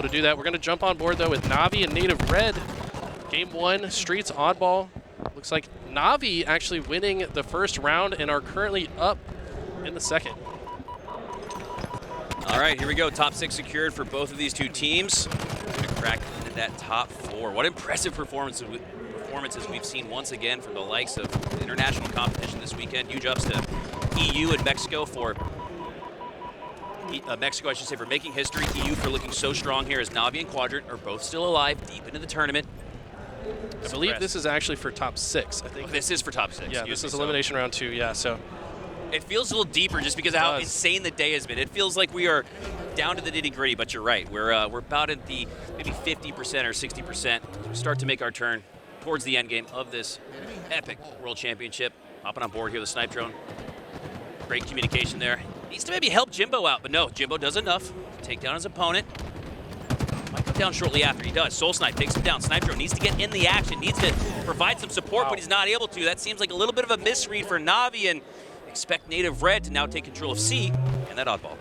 to do that. We're going to jump on board, though, with NaVi and Native Red. Game 1, Streets Oddball. Looks like NaVi actually winning the first round and are currently up in the second. All right, here we go. Top 6 secured for both of these two teams. Going to crack into that top 4. What impressive performances we've seen once again from the likes of international competition this weekend. Huge ups to EU and Mexico for Mexico, I should say, for making history. EU for looking so strong here as NaVi and Quadrant are both still alive deep into the tournament. I believe this is actually for top 6. I think this is for top 6. Yeah, this is elimination round 2. Yeah, so it feels a little deeper just because of how insane the day has been. It feels like we are down to the nitty gritty, but you're right. We're about at the maybe 50% or 60%. We start to make our turn towards the end game of this epic World Championship. Hopping on board here with Snipedrone. Great communication there. Needs to maybe help Jimbo out, but no, Jimbo does enough to take down his opponent. Might go down shortly after he does. SoulSnipe takes him down. Snipedrone needs to get in the action, needs to provide some support, but he's not able to. That seems like a little bit of a misread for NaVi, and expect Native Red to now take control of C and that oddball.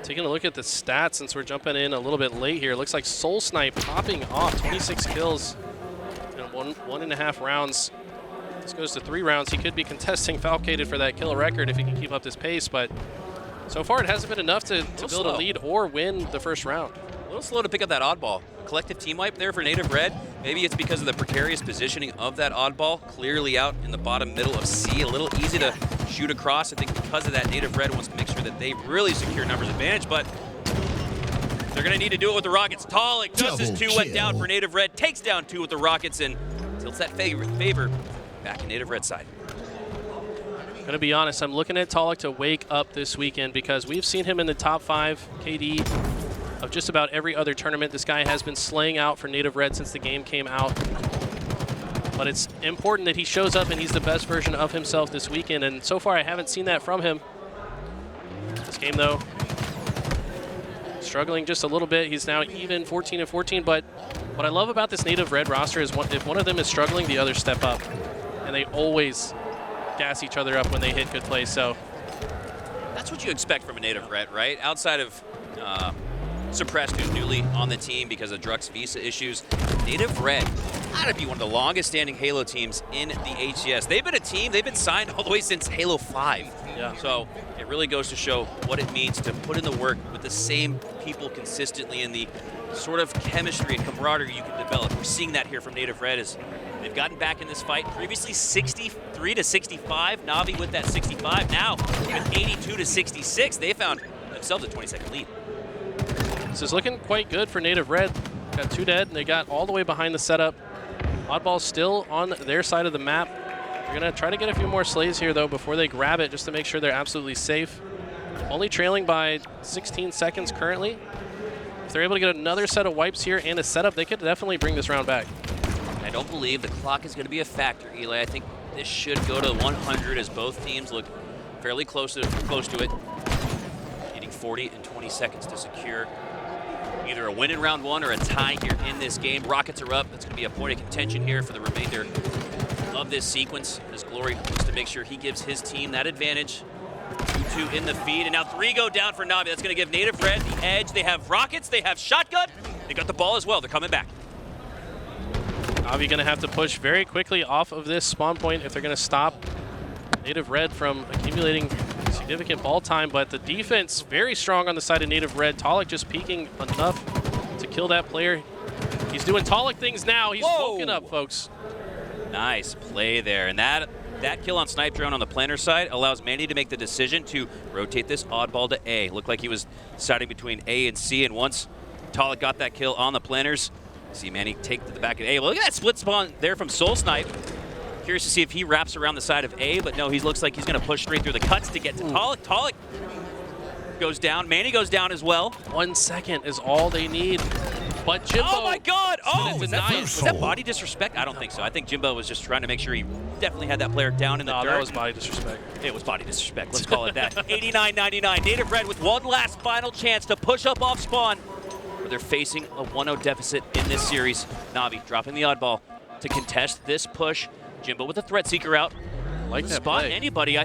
Taking a look at the stats since we're jumping in a little bit late here. Looks like SoulSnipe popping off 26 kills in 1.5 rounds. This goes to 3 rounds. He could be contesting Falcated for that kill record if he can keep up this pace, but so far it hasn't been enough to build a lead or win the first round. A little slow to pick up that oddball. Collective team wipe there for Native Red. Maybe it's because of the precarious positioning of that oddball. Clearly out in the bottom middle of C. A little easy to shoot across. I think because of that, Native Red wants to make sure that they really secure numbers advantage, but they're going to need to do it with the Rockets. Taulek, just as 2 went down for Native Red, takes down 2 with the Rockets and tilts that favor back in Native Red side. Gonna be honest, I'm looking at Taulek to wake up this weekend because we've seen him in the top 5 KD of just about every other tournament. This guy has been slaying out for Native Red since the game came out. But it's important that he shows up and he's the best version of himself this weekend, and so far I haven't seen that from him. This game, though, struggling just a little bit. He's now even 14 and 14, but what I love about this Native Red roster is if one of them is struggling, the others step up. And they always gas each other up when they hit good plays, so. That's what you expect from a Native Red, right? Outside of Suppressed, who's newly on the team because of Drux visa issues, Native Red gotta be one of the longest standing Halo teams in the HCS. They've been a team, they've been signed all the way since Halo 5. Yeah. So it really goes to show what it means to put in the work with the same people consistently and the sort of chemistry and camaraderie you can develop. We're seeing that here from Native Red as they've gotten back in this fight. Previously 63 to 65, NaVi with that 65. Now even 82 to 66. They found themselves a 20-second lead. This is looking quite good for Native Red. Got 2 dead, and they got all the way behind the setup. Oddball's still on their side of the map. They're gonna try to get a few more slays here, though, before they grab it, just to make sure they're absolutely safe. Only trailing by 16 seconds currently. If they're able to get another set of wipes here and a setup, they could definitely bring this round back. I don't believe the clock is going to be a factor, Eli. I think this should go to 100 as both teams look fairly close to it. Needing 40 and 20 seconds to secure either a win in round 1 or a tie here in this game. Rockets are up. That's going to be a point of contention here for the remainder of this sequence as Glory wants to make sure he gives his team that advantage. 2-2 in the feed, and now 3 go down for NaVi. That's going to give Native Red the edge. They have rockets, they have shotgun, they got the ball as well. They're coming back. NaVi going to have to push very quickly off of this spawn point if they're going to stop Native Red from accumulating significant ball time, but the defense very strong on the side of Native Red. Taulek just peeking enough to kill that player. He's doing Taulek things now. He's woken up, folks. Nice play there, and that kill on Snipedrone on the planner side allows Manny to make the decision to rotate this oddball to A. Looked like he was deciding between A and C, and once Taulek got that kill on the planners, see Manny take to the back of A. Well, look at that split spawn there from SoulSnipe. Curious to see if he wraps around the side of A, but no, he looks like he's going to push straight through the cuts to get to Taulek. Taulek goes down. Manny goes down as well. 1 second is all they need. But Jimbo. Oh my God! Oh, was that body disrespect? I don't think so. I think Jimbo was just trying to make sure he definitely had that player down in the dirt. That was body disrespect. It was body disrespect. Let's call it that. 89-99. Native Red with one last final chance to push up off spawn, where they're facing a 1-0 deficit in this series. NaVi dropping the oddball to contest this push. Jimbo with a threat seeker out. Like that spot play. Anybody.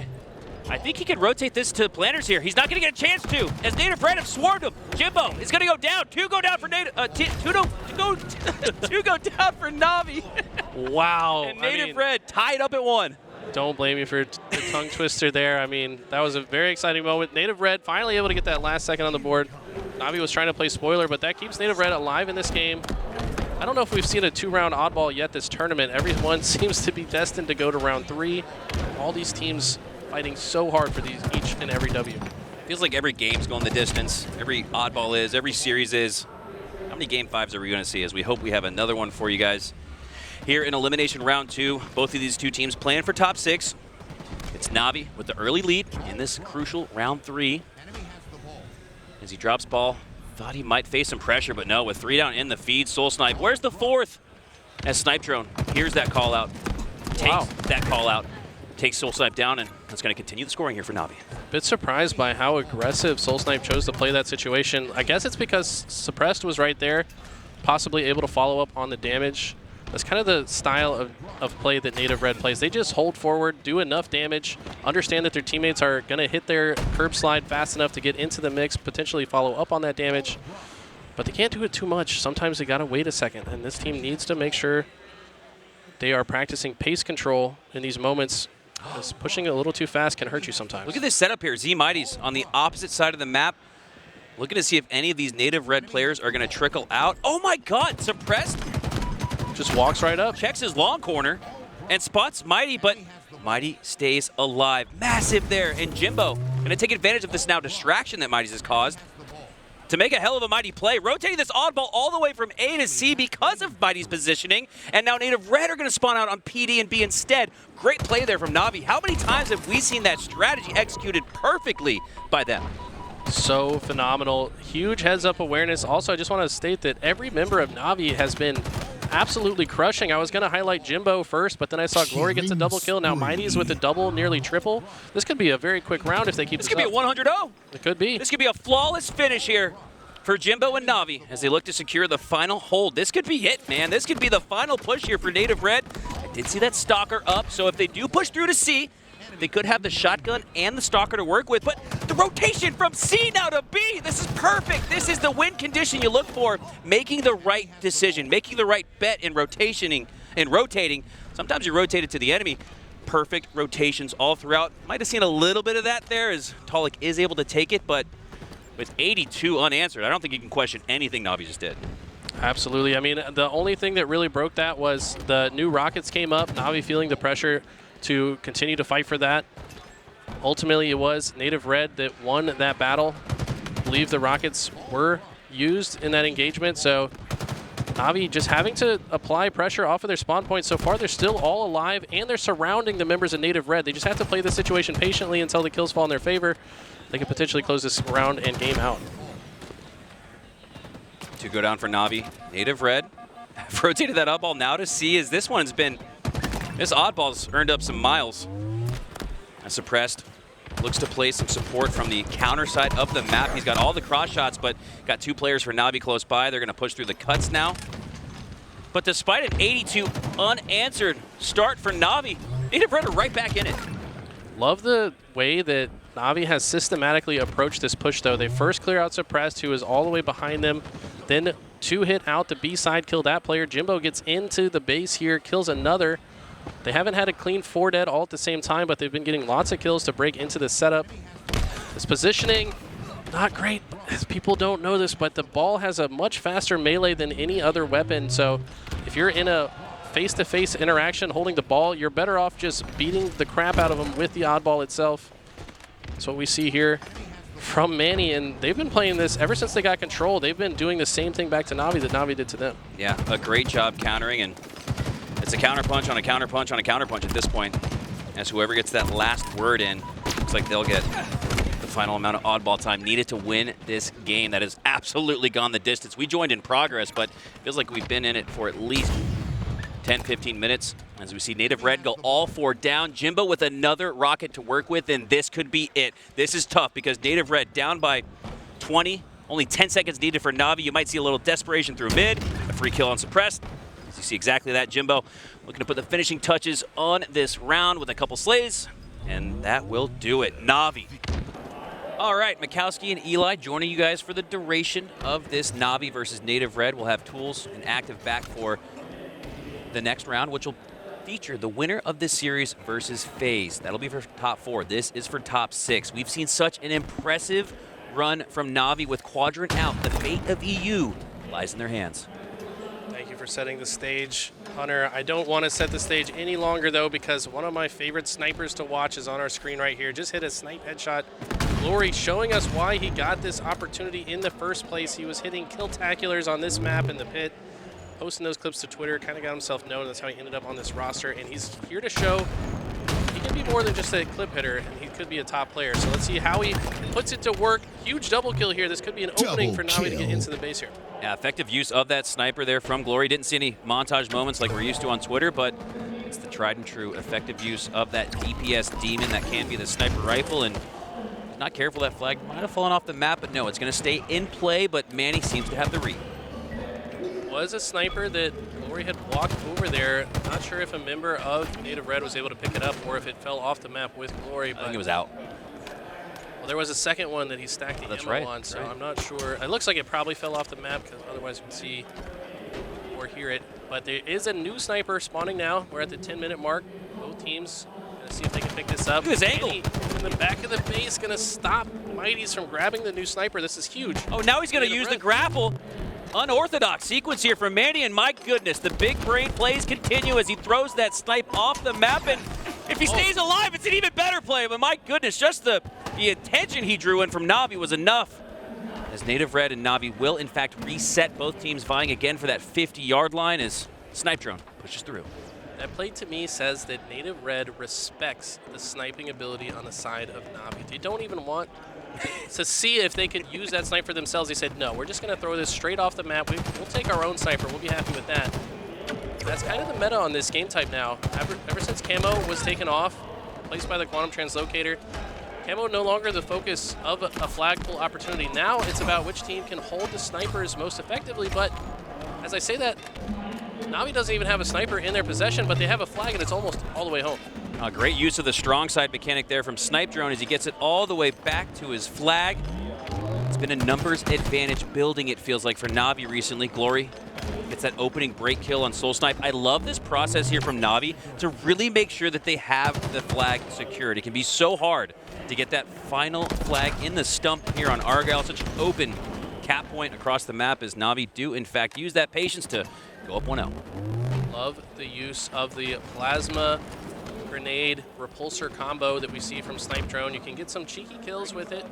I think he can rotate this to planters here. He's not going to get a chance to, as Native Red have swarmed him. Jimbo is going to go down. Two go down for Native. Two go down for NaVi. Wow. And Native Red tied up at 1. Don't blame me for the tongue twister there. I mean, that was a very exciting moment. Native Red finally able to get that last second on the board. NaVi was trying to play spoiler, but that keeps Native Red alive in this game. I don't know if we've seen a 2-round oddball yet this tournament. Everyone seems to be destined to go to round 3. All these teams fighting so hard for these each and every W. Feels like every game's going the distance. Every oddball is, every series is. How many game 5s are we going to see? As we hope we have another one for you guys. Here in elimination round 2, both of these two teams playing for top 6. It's NaVi with the early lead in this crucial round 3. As he drops ball, thought he might face some pressure, but no, with 3 down in the feed, SoulSnipe. Where's the 4th? As Snipedrone hears that call out, takes that call out, takes SoulSnipe down, and that's going to continue the scoring here for NaVi. Bit surprised by how aggressive SoulSnipe chose to play that situation. I guess it's because Suppressed was right there, possibly able to follow up on the damage. That's kind of the style of play that Native Red plays. They just hold forward, do enough damage, understand that their teammates are going to hit their curb slide fast enough to get into the mix, potentially follow up on that damage. But they can't do it too much. Sometimes they got to wait a second, and this team needs to make sure they are practicing pace control in these moments. Because pushing it a little too fast can hurt you sometimes. Look at this setup here. zMightys on the opposite side of the map. Looking to see if any of these Native Red players are going to trickle out. Oh my God, Suppressed. Just walks right up. Checks his long corner and spots Mighty, but Mighty stays alive. Massive there. And Jimbo going to take advantage of this now distraction that Mighty's has caused to make a hell of a Mighty play. Rotating this oddball all the way from A to C because of Mighty's positioning. And now Native Red are going to spawn out on PD and B instead. Great play there from NaVi. How many times have we seen that strategy executed perfectly by them? So phenomenal. Huge heads-up awareness. Also, I just want to state that every member of NaVi has been absolutely crushing. I was going to highlight Jimbo first, but then I saw Glory gets a double kill. Now Mighty's with a double, nearly triple. This could be a very quick round if they keep this up. This could be a 100-0. It could be. This could be a flawless finish here for Jimbo and NaVi as they look to secure the final hold. This could be it, man. This could be the final push here for Native Red. I did see that Stalker up, so if they do push through to C, they could have the shotgun and the Stalker to work with, but the rotation from C now to B, this is perfect. This is the win condition you look for, making the right decision, making the right bet in rotating. Sometimes you rotate it to the enemy. Perfect rotations all throughout. Might have seen a little bit of that there as Taulek is able to take it, but with 82 unanswered, I don't think you can question anything NaVi just did. Absolutely. I mean, the only thing that really broke that was the new rockets came up, NaVi feeling the pressure to continue to fight for that. Ultimately, it was Native Red that won that battle. I believe the rockets were used in that engagement, so NaVi just having to apply pressure off of their spawn points. So far, they're still all alive, and they're surrounding the members of Native Red. They just have to play the situation patiently until the kills fall in their favor. They could potentially close this round and game out. To go down for NaVi. Native Red have rotated that oddball now to see as this one's been... This oddball's earned up some miles. And Suppressed looks to play some support from the counter side of the map. He's got all the cross shots, but got 2 players for NaVi close by. They're going to push through the cuts now. But despite an 82 unanswered start for NaVi, Native Red are right back in it. Love the way that NaVi has systematically approached this push, though. They first clear out Suppressed, who is all the way behind them. Then 2-hit out the B side, kill that player. Jimbo gets into the base here, kills another. They haven't had a clean 4 dead all at the same time, but they've been getting lots of kills to break into the setup. This positioning, not great, as people don't know this, but the ball has a much faster melee than any other weapon. So if you're in a face-to-face interaction holding the ball, you're better off just beating the crap out of them with the oddball itself. That's what we see here from Manny, and they've been playing this ever since they got control. They've been doing the same thing back to NaVi that NaVi did to them. Yeah, a great job countering, and it's a counterpunch on a counterpunch on a counterpunch at this point. As whoever gets that last word in, looks like they'll get the final amount of oddball time needed to win this game. That has absolutely gone the distance. We joined in progress, but it feels like we've been in it for at least 10, 15 minutes. As we see Native Red go all 4 down. Jimbo with another rocket to work with, and this could be it. This is tough because Native Red down by 20. Only 10 seconds needed for NaVi. You might see a little desperation through mid. A free kill on Suppressed. You see exactly that. Jimbo looking to put the finishing touches on this round with a couple slays. and that will do it. NaVi. All right, Mikowski and Eli joining you guys for the duration of this NaVi versus Native Red. We'll have tools and active back for the next round, which will feature the winner of this series versus FaZe. That'll be for top 4. This is for top 6. We've seen such an impressive run from NaVi with Quadrant out. The fate of EU lies in their hands. Thank you for setting the stage, Hunter. I don't want to set the stage any longer, though, because one of my favorite snipers to watch is on our screen right here. Just hit a snipe headshot. Glory showing us why he got this opportunity in the first place. He was hitting kill-taculars on this map in the pit, posting those clips to Twitter, kind of got himself known. That's how he ended up on this roster, and he's here to show he can be more than just a clip hitter, and he could be a top player. So let's see how he puts it to work. Huge double kill here. This could be an opening for NaVi to get into the base here. Yeah, effective use of that sniper there from Glory. Didn't see any montage moments like we're used to on Twitter, but it's the tried and true effective use of that DPS demon that can be the sniper rifle. And not careful, that flag might have fallen off the map, but no, it's going to stay in play, but Manny seems to have the read. Was a sniper that Glory had walked over there. Not sure if a member of Native Red was able to pick it up or if it fell off the map with Glory. But I think it was out. Well, there was a second one that he stacked the ammo right, on, so right. I'm not sure. It looks like it probably fell off the map because otherwise we can see or hear it. But there is a new sniper spawning now. We're at the 10-minute mark. Both teams going to see if they can pick this up. Look at his angle. Manny in the back of the base going to stop zMightys from grabbing the new sniper. This is huge. Oh, now he's going to use the grapple. Unorthodox sequence here from Manny, and my goodness, the big brain plays continue as he throws that snipe off the map, and if he stays alive, it's an even better play, but my goodness, just the attention he drew in from NaVi was enough. As Native Red and NaVi will, in fact, reset, both teams vying again for that 50-yard line as Snipedrone pushes through. That play to me says that Native Red respects the sniping ability on the side of NaVi. They don't even want to see if they could use that snipe for themselves. They said, no, we're just going to throw this straight off the map. We'll take our own sniper. We'll be happy with that. That's kind of the meta on this game type now. Ever since Camo was taken off, placed by the Quantum Translocator, Camo no longer the focus of a flag pull opportunity. Now it's about which team can hold the snipers most effectively, but as I say that, NaVi doesn't even have a sniper in their possession, but they have a flag and it's almost all the way home. Great use of the strong side mechanic there from Snipedrone as he gets it all the way back to his flag. It's been a numbers advantage building, it feels like, for NaVi recently. Glory gets that opening break kill on SoulSnipe. I love this process here from NaVi to really make sure that they have the flag secured. It can be so hard to get that final flag in the stump here on Argyle. Such an open cap point across the map as NaVi do, in fact, use that patience to go up 1-0. Love the use of the plasma grenade repulsor combo that we see from Snipedrone. You can get some cheeky kills with it.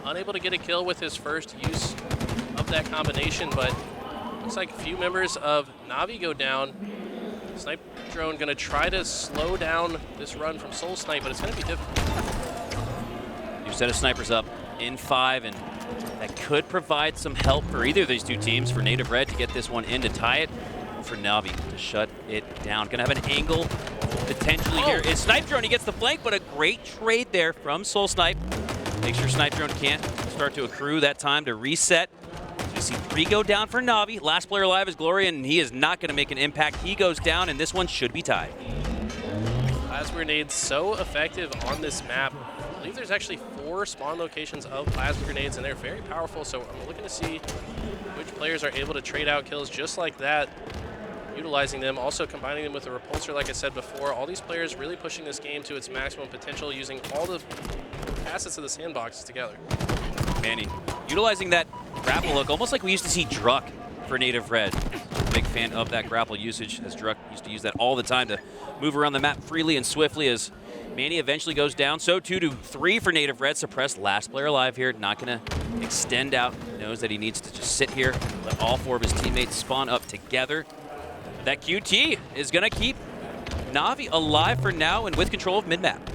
Unable to get a kill with his first use of that combination, but looks like a few members of NaVi go down. Snipedrone going to try to slow down this run from SoulSnipe, but it's going to be difficult. New set of snipers up in 5, and that could provide some help for either of these two teams, for Native Red to get this one in to tie it, or for NaVi to shut it down. Gonna have an angle potentially here. Is Snipedrone, he gets the flank, but a great trade there from SoulSnipe. Make sure Snipedrone can't start to accrue that time to reset. So you see 3 go down for NaVi. Last player alive is Glory, and he is not gonna make an impact. He goes down, and this one should be tied. Plasma grenades so effective on this map. I believe there's actually 4 spawn locations of plasma grenades, and they're very powerful, so I'm looking to see which players are able to trade out kills just like that, utilizing them, also combining them with a repulsor like I said before. All these players really pushing this game to its maximum potential, using all the facets of the sandboxes together. Manny, utilizing that grapple hook, almost like we used to see Druck for Native Red. Big fan of that grapple usage, as Druck used to use that all the time to move around the map freely and swiftly. As Manny eventually goes down, so too do 3 for Native Red. Suppressed, last player alive here, not gonna extend out. Knows that he needs to just sit here, let all 4 of his teammates spawn up together. That QT is gonna keep NaVi alive for now and with control of mid-map.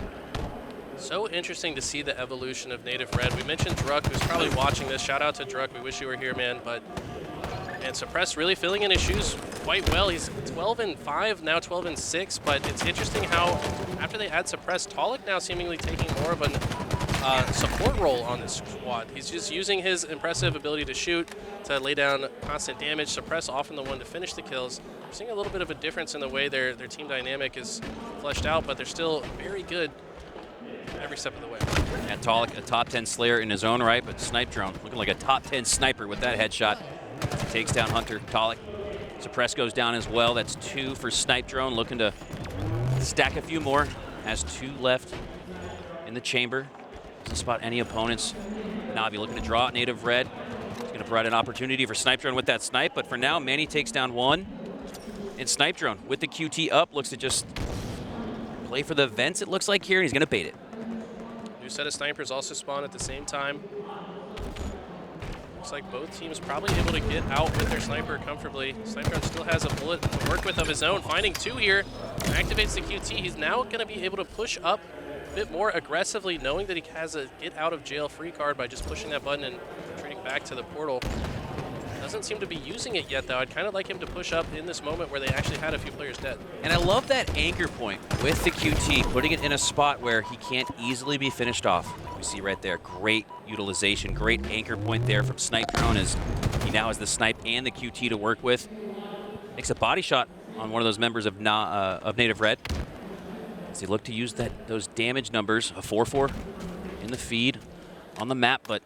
So interesting to see the evolution of Native Red. We mentioned Druck, who's probably watching this. Shout out to Druck, we wish you were here, man. But and Suppress really filling in his shoes quite well. He's 12-5, now 12-6, but it's interesting how after they add Suppress, Taulek now seemingly taking more of a support role on this squad. He's just using his impressive ability to shoot, to lay down constant damage. Suppress often the one to finish the kills. We're seeing a little bit of a difference in the way their team dynamic is fleshed out, but they're still very good every step of the way. And Taulek, a top 10 Slayer in his own right, but Snipedrone looking like a top 10 sniper with that headshot. Takes down Hunter. Taulek. Suppress goes down as well. That's 2 for Snipedrone, looking to stack a few more. Has 2 left in the chamber. Doesn't spot any opponents. NaVi looking to draw at native red. He's going to provide an opportunity for Snipedrone with that snipe, but for now, Manny takes down 1. And Snipedrone with the QT up looks to just play for the vents, it looks like here, and he's going to bait it. New set of snipers also spawn at the same time. Looks like both teams probably able to get out with their sniper comfortably. Snipedrone still has a bullet to work with of his own, finding 2 here. Activates the QT. He's now going to be able to push up a bit more aggressively, knowing that he has a get out of jail free card by just pushing that button and retreating back to the portal. Doesn't seem to be using it yet, though. I'd kind of like him to push up in this moment where they actually had a few players dead. And I love that anchor point with the QT, putting it in a spot where he can't easily be finished off. We see right there, great utilization, great anchor point there from Snipedrone as he now has the snipe and the QT to work with. Makes a body shot on one of those members of Native Red. As they look to use those damage numbers, a 4-4 in the feed on the map, but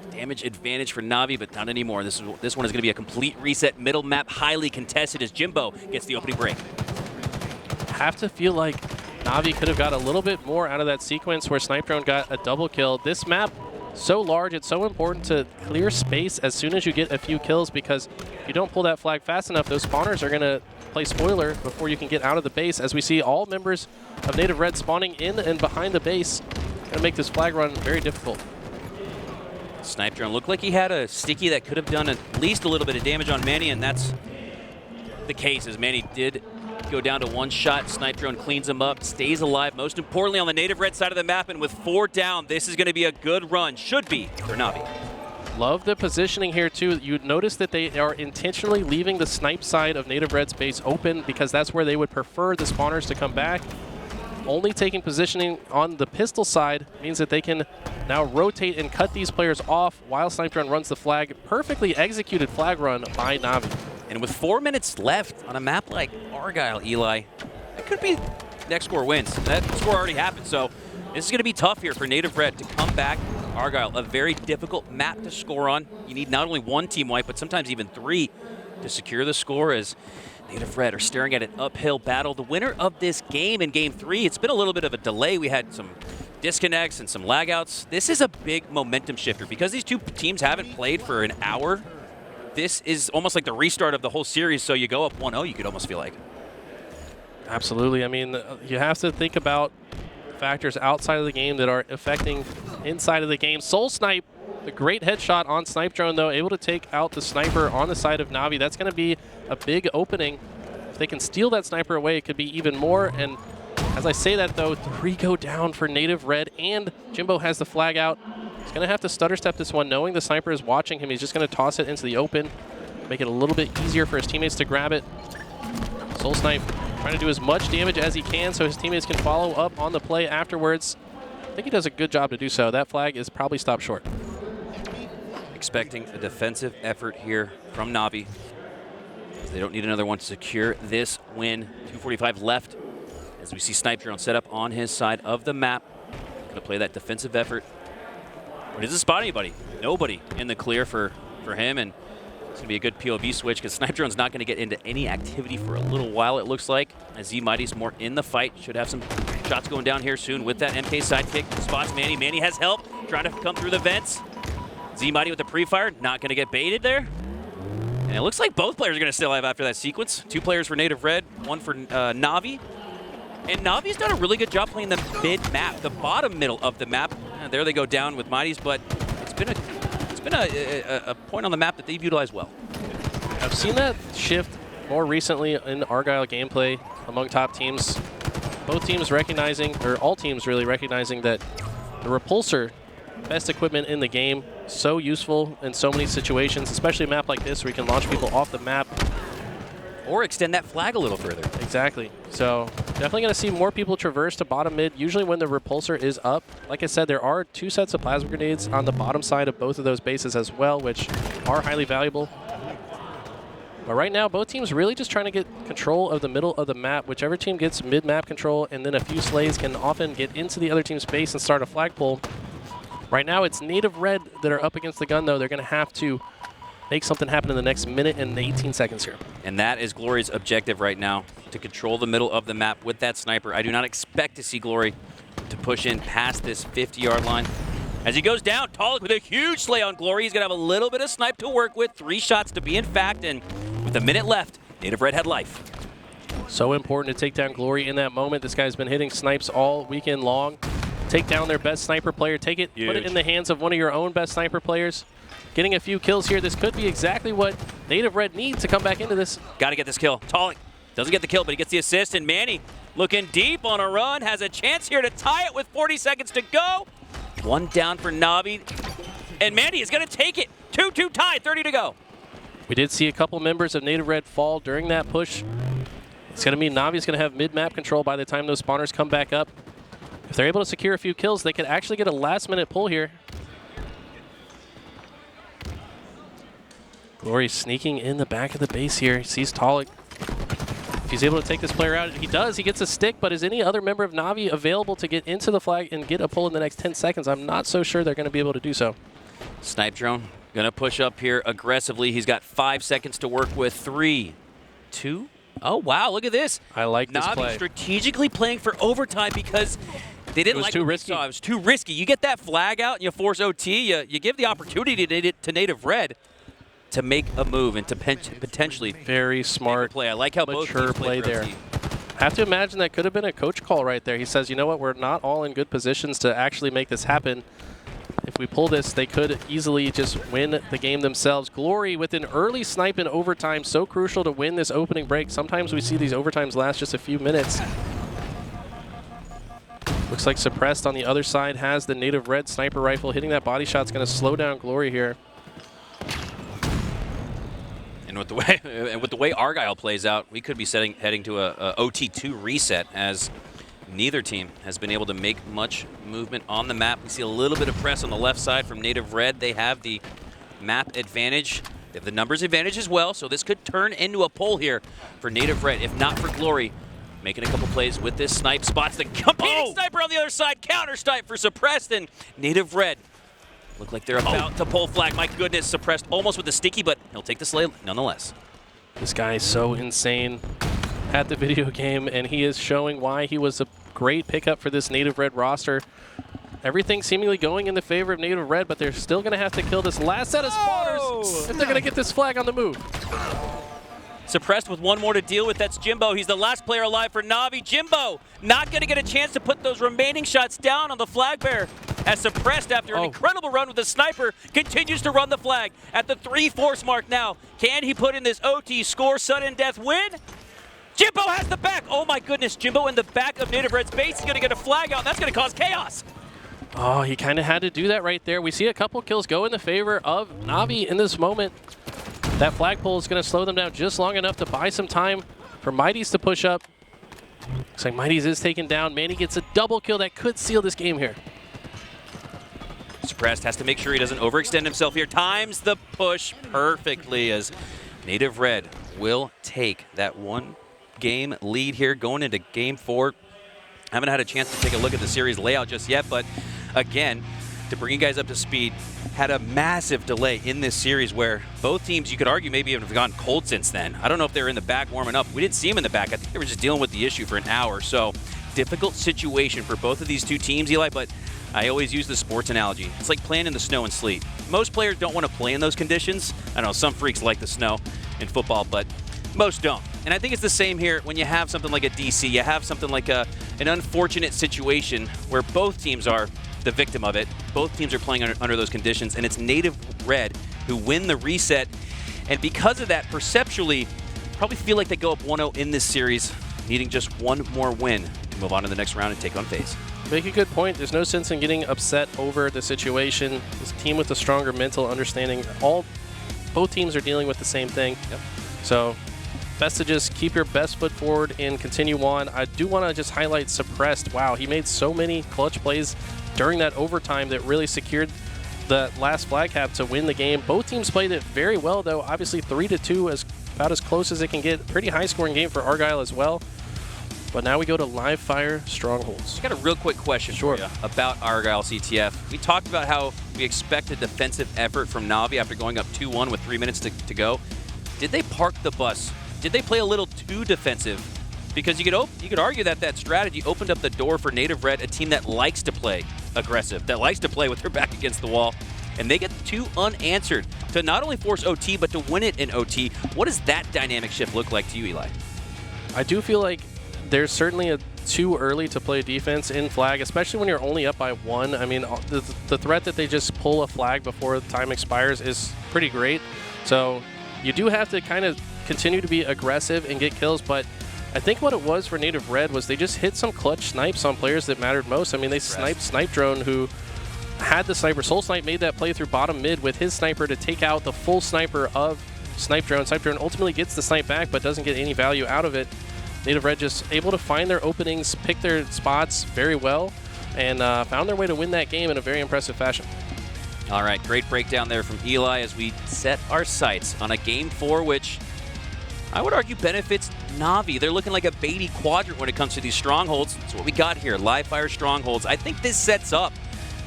damage advantage for NaVi, but not anymore. This one is going to be a complete reset. Middle map, highly contested as Jimbo gets the opening break. Have to feel like NaVi could have got a little bit more out of that sequence where Snipedrone got a double kill. This map, so large, it's so important to clear space as soon as you get a few kills, because if you don't pull that flag fast enough, those spawners are going to play spoiler before you can get out of the base. As we see all members of Native Red spawning in and behind the base, going to make this flag run very difficult. Snipedrone looked like he had a sticky that could have done at least a little bit of damage on Manny, and that's the case as Manny did go down to 1 shot. Snipedrone cleans him up, stays alive, most importantly on the Native Red side of the map, and with 4 down, this is going to be a good run. Should be for NaVi. Love the positioning here, too. You'd notice that they are intentionally leaving the snipe side of Native Red's base open because that's where they would prefer the spawners to come back. Only taking positioning on the pistol side means that they can now rotate and cut these players off while Snipedrone runs the flag. Perfectly executed flag run by NaVi. And with 4 minutes left on a map like Argyle, Eli, that could be next score wins. That score already happened, so this is going to be tough here for Native Red to come back. Argyle, a very difficult map to score on. You need not only 1 team wipe, but sometimes even 3 to secure the score as Native Red are staring at an uphill battle. The winner of this game in Game 3, it's been a little bit of a delay. We had some disconnects and some lagouts. This is a big momentum shifter because these 2 teams haven't played for an hour. This is almost like the restart of the whole series, so you go up 1-0, you could almost feel like. Absolutely. I mean, you have to think about factors outside of the game that are affecting inside of the game. SoulSnipe, a great headshot on Snipedrone, though, able to take out the sniper on the side of NaVi. That's going to be a big opening. If they can steal that sniper away, it could be even more. And as I say that, though, 3 go down for Native Red, and Jimbo has the flag out. He's going to have to stutter step this one, knowing the sniper is watching him. He's just going to toss it into the open, make it a little bit easier for his teammates to grab it. SoulSnipe trying to do as much damage as he can so his teammates can follow up on the play afterwards. I think he does a good job to do so. That flag is probably stopped short. Expecting a defensive effort here from NaVi. They don't need another one to secure this win. 2:45 left as we see Snipedrone set up on his side of the map. Going to play that defensive effort. But does it spot anybody? Nobody in the clear for him, and it's going to be a good POV switch because Snipedrone's not going to get into any activity for a little while, it looks like. As zMightys more in the fight. Should have some shots going down here soon with that MK sidekick. Spots Manny. Manny has help, trying to come through the vents. zMightys with the pre-fire, not going to get baited there. And it looks like both players are going to stay alive after that sequence. 2 players for Native Red, 1 for NaVi. And NaVi's done a really good job playing the mid-map, the bottom middle of the map. And there they go down with Mighties, but it's been a point on the map that they've utilized well. I've seen that shift more recently in Argyle gameplay among top teams. Both teams recognizing, or all teams really recognizing that the repulsor, best equipment in the game, so useful in so many situations, especially a map like this where you can launch people off the map. Or extend that flag a little further. Exactly. So definitely going to see more people traverse to bottom mid, usually when the repulsor is up. Like I said, there are 2 sets of plasma grenades on the bottom side of both of those bases as well, which are highly valuable. But right now, both teams really just trying to get control of the middle of the map. Whichever team gets mid-map control, and then a few slays can often get into the other team's base and start a flagpole. Right now, it's Native Red that are up against the gun, though. They're going to have to make something happen in the next minute and 18 seconds here. And that is Glory's objective right now, to control the middle of the map with that sniper. I do not expect to see Glory to push in past this 50-yard line. As he goes down, Taulek with a huge slay on Glory. He's going to have a little bit of snipe to work with. 3 shots to be in fact, and with a minute left, Native Red had life. So important to take down Glory in that moment. This guy's been hitting snipes all weekend long. Take down their best sniper player. Take it, Huge. Put it in the hands of one of your own best sniper players. Getting a few kills here. This could be exactly what Native Red needs to come back into this. Got to get this kill. Taulek doesn't get the kill, but he gets the assist, and Manny looking deep on a run, has a chance here to tie it with 40 seconds to go. 1 down for NaVi, and Manny is going to take it. 2-2 tie, 30 to go. We did see a couple members of Native Red fall during that push. It's going to mean NaVi's going to have mid-map control by the time those spawners come back up. If they're able to secure a few kills, they could actually get a last-minute pull here. Glory sneaking in the back of the base here. He sees Taulek. If he's able to take this player out, he does. He gets a stick, but is any other member of NaVi available to get into the flag and get a pull in the next 10 seconds? I'm not so sure they're going to be able to do so. Snipedrone going to push up here aggressively. He's got 5 seconds to work with. 3, 2. Oh, wow, look at this. I like this NaVi play. strategically playing for overtime because they didn't like too what risky. they saw. It was too risky. You get that flag out and you force OT. You give the opportunity to Native Red to make a move and to potentially Very smart play. I like how both mature teams play play there. I have to imagine that could have been a coach call right there. He says, you know what, we're not all in good positions to actually make this happen. If we pull this, they could easily just win the game themselves. Glory with an early snipe in overtime, so crucial to win this opening break. Sometimes we see these overtimes last just a few minutes. Looks like Suppressed on the other side has the Native Red sniper rifle. Hitting that body shot's going to slow down Glory here. And with the way Argyle plays out, we could be heading to a OT2 reset, as neither team has been able to make much movement on the map. We see a little bit of press on the left side from Native Red. They have the map advantage. They have the numbers advantage as well, so this could turn into a pull here for Native Red, if not for Glory. Making a couple plays with this snipe. Spots the competing sniper on the other side. Counter snipe for Suppressed, and Native Red look like they're about to pull flag. My goodness, Suppressed almost with the sticky, but he'll take the slay nonetheless. This guy is so insane at the video game, and he is showing why he was a great pickup for this Native Red roster. Everything seemingly going in the favor of Native Red, but they're still going to have to kill this last set of spawners if they're going to get this flag on the move. Suppressed with 1 more to deal with. That's Jimbo. He's the last player alive for NaVi. Jimbo not going to get a chance to put those remaining shots down on the flag bearer, as Suppressed, after an incredible run with the sniper, continues to run the flag at the 3-force mark now. Can he put in this OT score, sudden death win? Jimbo has the back. Oh my goodness, Jimbo in the back of Native Red's base. He's going to get a flag out. That's going to cause chaos. Oh, he kind of had to do that right there. We see a couple kills go in the favor of NaVi in this moment. That flagpole is going to slow them down just long enough to buy some time for zMightys to push up. Looks like zMightys is taken down. Manny gets a double kill that could seal this game here. Suppressed has to make sure he doesn't overextend himself here. Times the push perfectly, as Native Red will take that 1-game lead here going into Game 4. I haven't had a chance to take a look at the series layout just yet, but again, to bring you guys up to speed, had a massive delay in this series where both teams, you could argue, maybe have gone cold since then. I don't know if they were in the back warming up. We didn't see them in the back. I think they were just dealing with the issue for an hour. So difficult situation for both of these two teams, Eli, but I always use the sports analogy. It's like playing in the snow and sleet. Most players don't want to play in those conditions. I know some freaks like the snow in football, but most don't. And I think it's the same here when you have something like a DC. You have something like an unfortunate situation where both teams are the victim of it. Both teams are playing under those conditions, and it's Native Red who win the reset. And because of that, perceptually, probably feel like they go up 1-0 in this series, needing just 1 more win to move on to the next round and take on FaZe. Make a good point. There's no sense in getting upset over the situation. This team with a stronger mental understanding, both teams are dealing with the same thing. Yep. So best to just keep your best foot forward and continue on. I do want to just highlight Suppressed. Wow, he made so many clutch plays during that overtime that really secured the last flag cap to win the game. Both teams played it very well, though. Obviously 3-2 as about as close as it can get. Pretty high-scoring game for Argyle as well. But now we go to live fire strongholds. I got a real quick question for you about Argyle CTF. We talked about how we expect a defensive effort from NaVi after going up 2-1 with 3 minutes to go. Did they park the bus? Did they play a little too defensive? Because you could argue that that strategy opened up the door for Native Red, a team that likes to play aggressive, that likes to play with their back against the wall. And they get 2 unanswered to not only force OT, but to win it in OT. What does that dynamic shift look like to you, Eli? I do feel like there's certainly too early to play defense in flag, especially when you're only up by 1. I mean, the threat that they just pull a flag before the time expires is pretty great. So you do have to kind of continue to be aggressive and get kills, but I think what it was for Native Red was they just hit some clutch snipes on players that mattered most. I mean, they sniped Snipedrone, who had the sniper. SoulSnipe made that play through bottom mid with his sniper to take out the full sniper of Snipedrone. Snipedrone ultimately gets the snipe back, but doesn't get any value out of it. Native Red just able to find their openings, pick their spots very well, and found their way to win that game in a very impressive fashion. All right, great breakdown there from Eli as we set our sights on a Game 4, which I would argue benefits NaVi. They're looking like a baby quadrant when it comes to these strongholds. That's what we got here, live fire strongholds. I think this sets up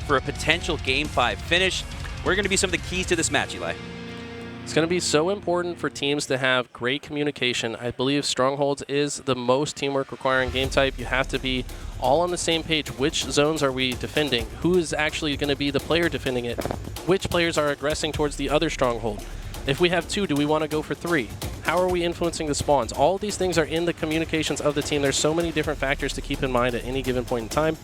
for a potential Game 5 finish. What are going to be some of the keys to this match, Eli? It's going to be so important for teams to have great communication. I believe Strongholds is the most teamwork requiring game type. You have to be all on the same page. Which zones are we defending? Who is actually going to be the player defending it? Which players are aggressing towards the other stronghold? If we have 2, do we want to go for 3? How are we influencing the spawns? All of these things are in the communications of the team. There's so many different factors to keep in mind at any given point in time.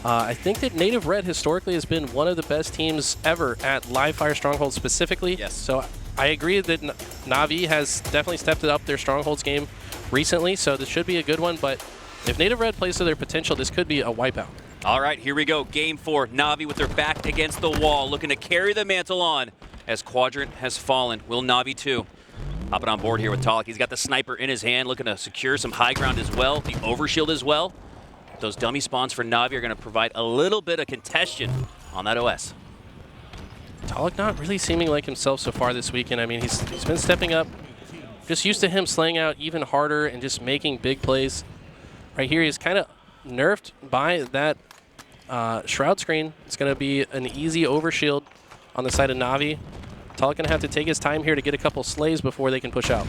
I think that Native Red historically has been one of the best teams ever at live fire strongholds specifically. Yes. So I agree that NaVi has definitely stepped it up their strongholds game recently, so this should be a good one. But if Native Red plays to their potential, this could be a wipeout. All right, here we go. Game 4. NaVi with their back against the wall, looking to carry the mantle on as Quadrant has fallen. Will NaVi too? Hopping on board here with Taulek. He's got the sniper in his hand, looking to secure some high ground as well, the overshield as well. Those dummy spawns for NaVi are going to provide a little bit of contention on that OS. Taulek not really seeming like himself so far this weekend. I mean, he's been stepping up. Just used to him slaying out even harder and just making big plays. Right here, he's kind of nerfed by that shroud screen. It's going to be an easy overshield on the side of NaVi. Taulek going to have to take his time here to get a couple slays before they can push out.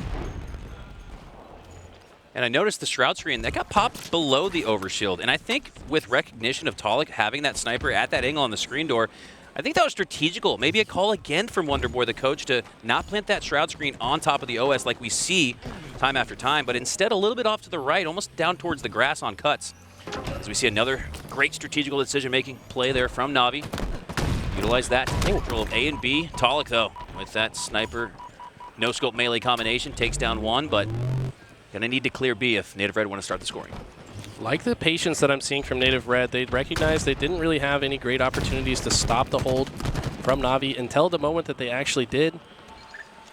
And I noticed the shroud screen, that got popped below the overshield. And I think with recognition of Taulek having that sniper at that angle on the screen door, I think that was strategical. Maybe a call again from Wonderboy, the coach, to not plant that shroud screen on top of the OS like we see time after time, but instead a little bit off to the right, almost down towards the grass on cuts. As we see another great strategical decision-making play there from NaVi. Utilize that control of A and B. Taulek, though, with that sniper no-scope melee combination, takes down 1, but gonna need to clear B if Native Red want to start the scoring. Like the patience that I'm seeing from Native Red, they recognize they didn't really have any great opportunities to stop the hold from NaVi until the moment that they actually did.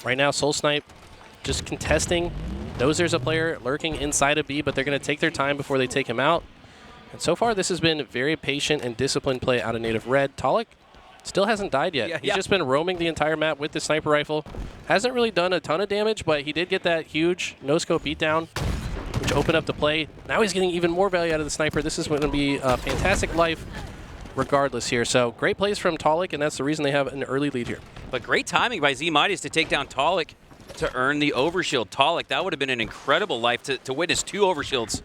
Right now, SoulSnipe just contesting, knows there's a player lurking inside of B, but they're going to take their time before they take him out. And so far, this has been very patient and disciplined play out of Native Red. Taulek still hasn't died yet. He's just been roaming the entire map with the sniper rifle. Hasn't really done a ton of damage, but he did get that huge no-scope beatdown, which opened up the play. Now he's getting even more value out of the sniper. This is going to be a fantastic life regardless here. So great plays from Taulek, and that's the reason they have an early lead here. But great timing by zMightys to take down Taulek to earn the overshield. Taulek, that would have been an incredible life to witness 2 overshields.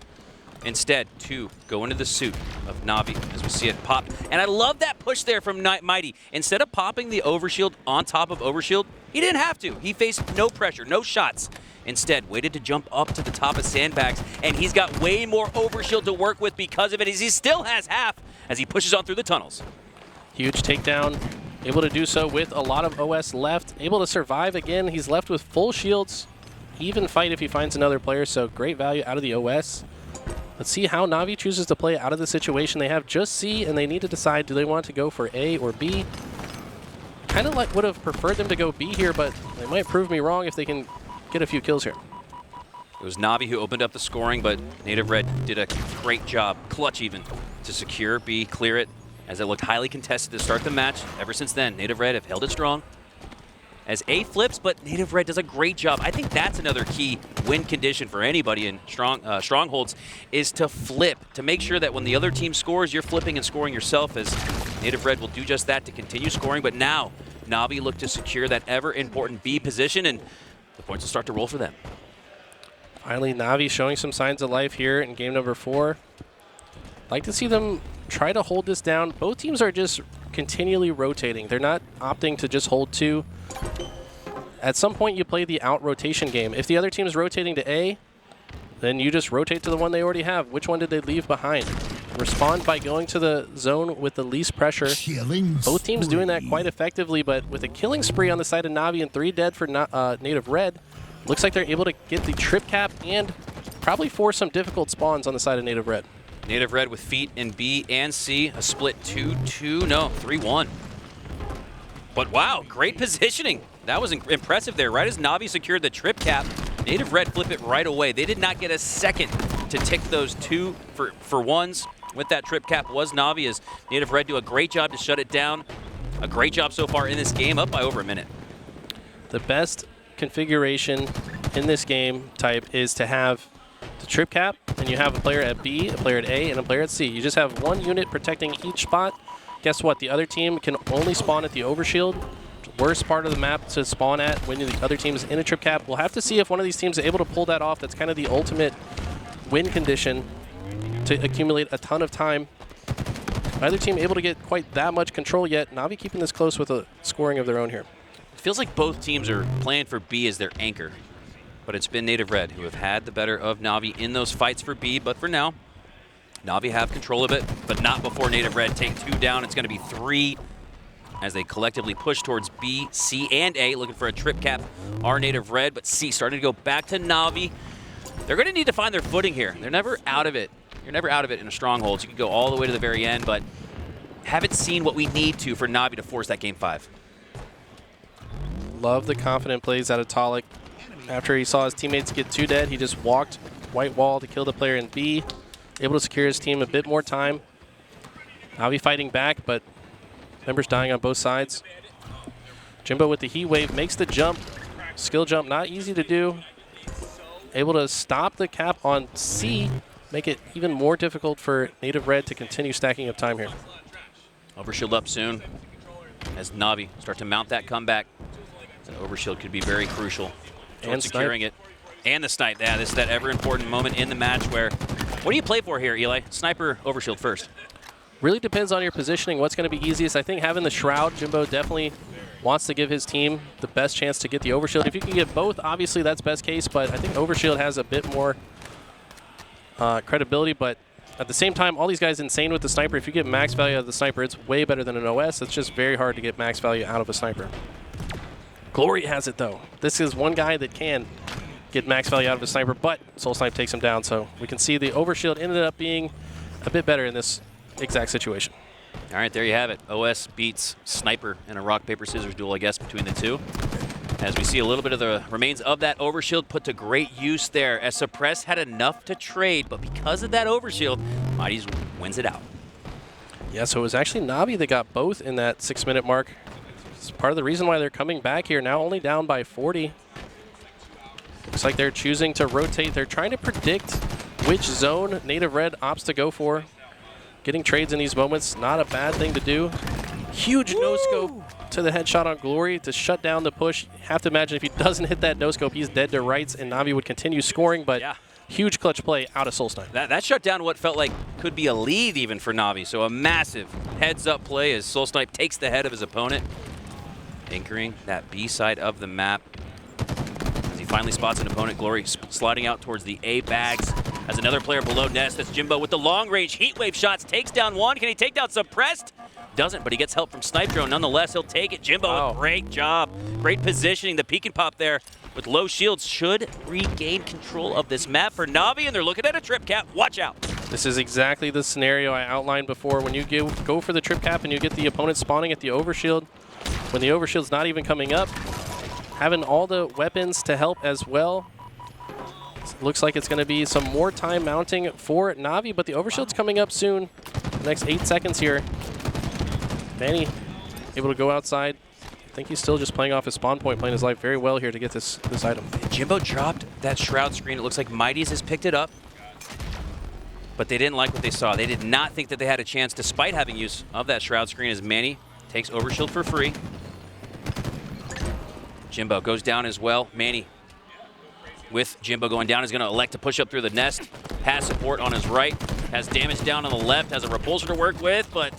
Instead, 2 go into the suit of NaVi as we see it pop. And I love that push there from Mighty. Instead of popping the overshield on top of overshield, he didn't have to. He faced no pressure, no shots. Instead, waited to jump up to the top of sandbags, and he's got way more overshield to work with because of it, as he still has half as he pushes on through the tunnels. Huge takedown, able to do so with a lot of OS left, able to survive again. He's left with full shields, even fight if he finds another player, so great value out of the OS. Let's see how NaVi chooses to play out of the situation. They have just C, and they need to decide, do they want to go for A or B? Kind of like would have preferred them to go B here, but they might prove me wrong if they can get a few kills here. It was NaVi who opened up the scoring, but Native Red did a great job, clutch even, to secure B, clear it, as it looked highly contested to start the match. Ever since then, Native Red have held it strong. as A flips, but Native Red does a great job. I think that's another key win condition for anybody in strongholds is to flip, to make sure that when the other team scores, you're flipping and scoring yourself, as Native Red will do just that to continue scoring. But now, NaVi look to secure that ever-important B position, and the points will start to roll for them. Finally, NaVi showing some signs of life here in game number 4. Like to see them try to hold this down. Both teams are just continually rotating. They're not opting to just hold 2. At some point, you play the out-rotation game. If the other team is rotating to A, then you just rotate to the one they already have. Which one did they leave behind? Respond by going to the zone with the least pressure. Both teams doing that quite effectively, but with a killing spree on the side of NaVi and 3 dead for Native Red, looks like they're able to get the trip cap and probably force some difficult spawns on the side of Native Red. Native Red with feet in B and C, a split 2-2, no, 3-1. But wow, great positioning. That was impressive there. Right as NaVi secured the trip cap, Native Red flip it right away. They did not get a second to tick those 2 for ones. With that trip cap was NaVi, as Native Red do a great job to shut it down. A great job so far in this game, up by over a minute. The best configuration in this game type is to have the trip cap, and you have a player at B, a player at A, and a player at C. You just have one unit protecting each spot. Guess what? The other team can only spawn at the overshield. Worst part of the map to spawn at when the other team is in a trip cap. We'll have to see if one of these teams is able to pull that off. That's kind of the ultimate win condition to accumulate a ton of time. Neither team able to get quite that much control yet. NaVi keeping this close with a scoring of their own here. It feels like both teams are playing for B as their anchor, but it's been Native Red who have had the better of NaVi in those fights for B. But for now, NaVi have control of it, but not before Native Red take 2 down. It's going to be 3 as they collectively push towards B, C, and A, looking for a trip cap. Are Native Red, but C starting to go back to NaVi. They're going to need to find their footing here. They're never out of it. You're never out of it in a stronghold. You can go all the way to the very end, but haven't seen what we need to for NaVi to force that game 5. Love the confident plays out of Taulek. After he saw his teammates get 2 dead, he just walked white wall to kill the player in B, able to secure his team a bit more time. NaVi fighting back, but members dying on both sides. Jimbo with the heat wave makes the jump. Skill jump, not easy to do. Able to stop the cap on C, make it even more difficult for Native Red to continue stacking up time here. Overshield up soon as NaVi start to mount that comeback. That overshield could be very crucial towards securing it. And the snipe. Yeah, this is that ever-important moment in the match where, what do you play for here, Eli? Sniper, overshield first? Really depends on your positioning, what's going to be easiest. I think having the Shroud, Jimbo definitely wants to give his team the best chance to get the overshield. If you can get both, obviously that's best case, but I think overshield has a bit more credibility. But at the same time, all these guys insane with the sniper. If you get max value out of the sniper, it's way better than an OS. It's just very hard to get max value out of a sniper. Glory has it, though. This is one guy that can get max value out of a sniper, but SoulSnipe takes him down. So we can see the overshield ended up being a bit better in this exact situation. All right, there you have it. OS beats Sniper in a rock, paper, scissors duel, I guess, between the two. As we see a little bit of the remains of that overshield put to great use there, as Suppress had enough to trade, but because of that overshield, zMightys wins it out. Yeah, so it was actually NaVi that got both in that 6-minute mark. It's part of the reason why they're coming back here, now only down by 40. Looks like they're choosing to rotate. They're trying to predict which zone Native Red opts to go for. Getting trades in these moments, not a bad thing to do. Huge no-scope to the headshot on Glory to shut down the push. You have to imagine if he doesn't hit that no-scope, he's dead to rights, and NaVi would continue scoring, but yeah. Huge clutch play out of SoulSnipe. That shut down what felt like could be a lead even for NaVi, so a massive heads-up play as SoulSnipe takes the head of his opponent, anchoring that B side of the map. As he finally spots an opponent, Glory sliding out towards the A bags. As another player below Nest, that's Jimbo with the long-range heatwave shots, takes down one. Can he take down Suppressed? Doesn't, but he gets help from Snipedrone. Nonetheless, he'll take it. Jimbo, great job. Great positioning. The peek and pop there with low shields should regain control of this map for NaVi, and they're looking at a trip cap. Watch out. This is exactly the scenario I outlined before. When you go for the trip cap and you get the opponent spawning at the overshield, when the overshield's not even coming up, having all the weapons to help as well. Looks like it's going to be some more time mounting for NaVi, but the overshield's coming up soon. The next 8 seconds here. Manny able to go outside, think he's still just playing off his spawn point, playing his life very well here to get this item. Jimbo dropped that Shroud screen. It looks like zMightys has picked it up, but they didn't like what they saw. They did not think that they had a chance, despite having use of that Shroud screen, as Manny takes Overshield for free. Jimbo goes down as well. Manny, with Jimbo going down, is going to elect to push up through the nest. Has support on his right, has damage down on the left, has a repulsor to work with, but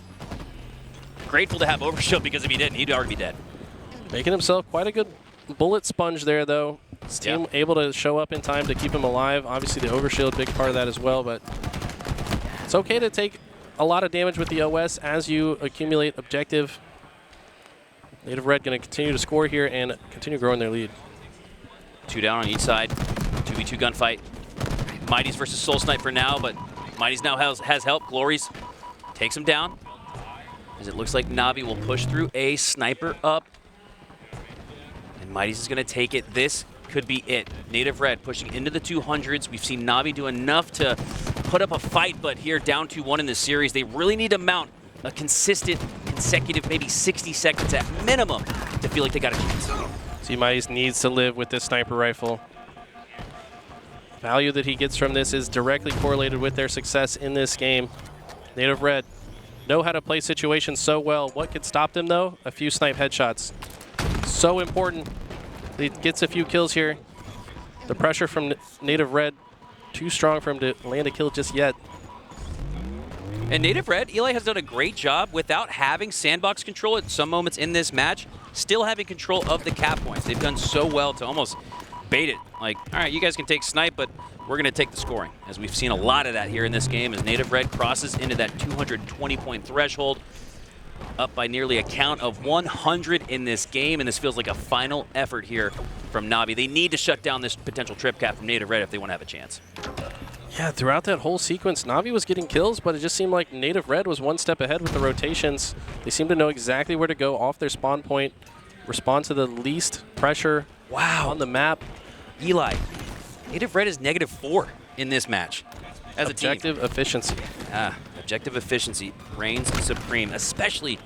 grateful to have Overshield, because if he didn't, he'd already be dead. Making himself quite a good bullet sponge there, though. His team able to show up in time to keep him alive. Obviously, the Overshield, big part of that as well, but it's okay to take a lot of damage with the OS as you accumulate objective. Native Red going to continue to score here and continue growing their lead. 2 down on each side. 2v2 gunfight. zMightys versus SoulSnipe for now, but zMightys now has help. GloryGGz takes him down, as it looks like NaVi will push through a sniper up. And zMightys is going to take it. This could be it. Native Red pushing into the 200s. We've seen NaVi do enough to put up a fight, but here down 2-1 in this series, they really need to mount a consistent, consecutive, maybe 60 seconds at minimum to feel like they got a chance. zMightys needs to live with this sniper rifle. Value that he gets from this is directly correlated with their success in this game. Native Red know how to play situations so well. What could stop them, though? A few snipe headshots. So important. He gets a few kills here. The pressure from Native Red, too strong for him to land a kill just yet. And Native Red, Eli has done a great job without having sandbox control at some moments in this match, still having control of the cap points. They've done so well to almost bait it. Like, all right, you guys can take snipe, but we're going to take the scoring. As we've seen a lot of that here in this game, as Native Red crosses into that 220-point threshold, up by nearly a count of 100 in this game, and this feels like a final effort here from NaVi. They need to shut down this potential trip cap from Native Red if they want to have a chance. Yeah, throughout that whole sequence, NaVi was getting kills, but it just seemed like Native Red was one step ahead with the rotations. They seemed to know exactly where to go off their spawn point, respond to the least pressure on the map. Eli, Native Red is -4 in this match as objective a team. Efficiency. Objective efficiency reigns supreme, especially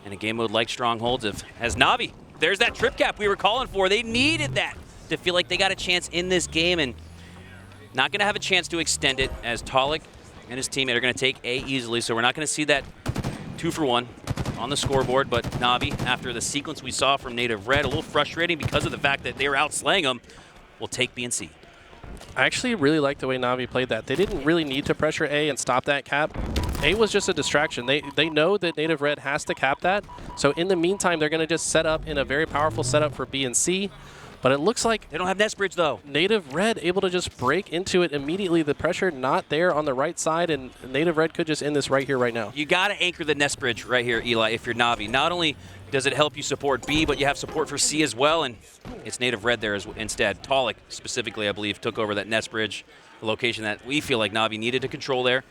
in a game mode like Strongholds. As NaVi, there's that trip cap we were calling for. They needed that to feel like they got a chance in this game, and not going to have a chance to extend it, as Taulek and his teammate are going to take A easily, so we're not going to see that 2-for-1 on the scoreboard. But NaVi, after the sequence we saw from Native Red, a little frustrating because of the fact that they were out slaying them, will take B and C. I actually really like the way NaVi played that. They didn't really need to pressure A and stop that cap. A was just a distraction. They know that Native Red has to cap that, so in the meantime, they're going to just set up in a very powerful setup for B and C. But it looks like they don't have nest bridge, though. Native Red able to just break into it immediately. The pressure not there on the right side, and Native Red could just end this right here, right now. You got to anchor the nest bridge right here, Eli, if you're NaVi. Not only does it help you support B, but you have support for C as well, and it's Native Red there instead. Taulek, specifically, I believe, took over that nest bridge, the location that we feel like NaVi needed to control there.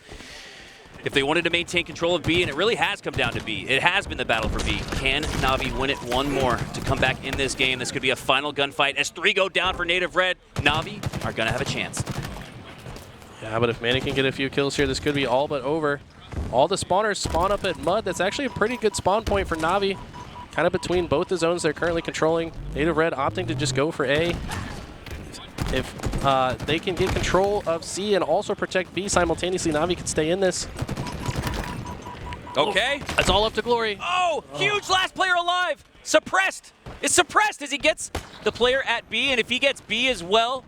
If they wanted to maintain control of B, and it really has come down to B, it has been the battle for B. Can NaVi win it one more to come back in this game? This could be a final gunfight. As 3 go down for Native Red, NaVi are going to have a chance. Yeah, but if Manny can get a few kills here, this could be all but over. All the spawners spawn up at Mud. That's actually a pretty good spawn point for NaVi. Kind of between both the zones they're currently controlling. Native Red opting to just go for A. If they can get control of C and also protect B simultaneously, NaVi could stay in this. Okay. Oh, that's all up to Glory. Oh, huge last player alive. Suppressed. It's suppressed as he gets the player at B, and if he gets B as well.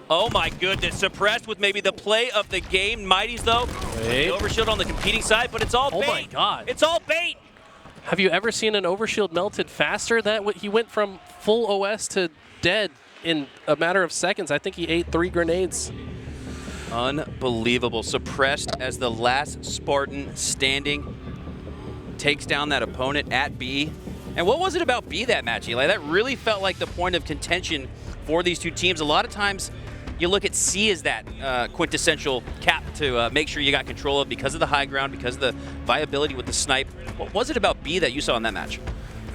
Oh my goodness, suppressed with maybe the play of the game. zMightys, though, the overshield on the competing side, but it's all bait. Oh my God. It's all bait. Have you ever seen an overshield melted faster? He went from full OS to dead in a matter of seconds. I think he ate 3 grenades. Unbelievable. Suppressed as the last Spartan standing takes down that opponent at B. And what was it about B that match, Eli? That really felt like the point of contention for these two teams. A lot of times you look at C as that quintessential cap to make sure you got control of because of the high ground, because of the viability with the snipe. What was it about B that you saw in that match?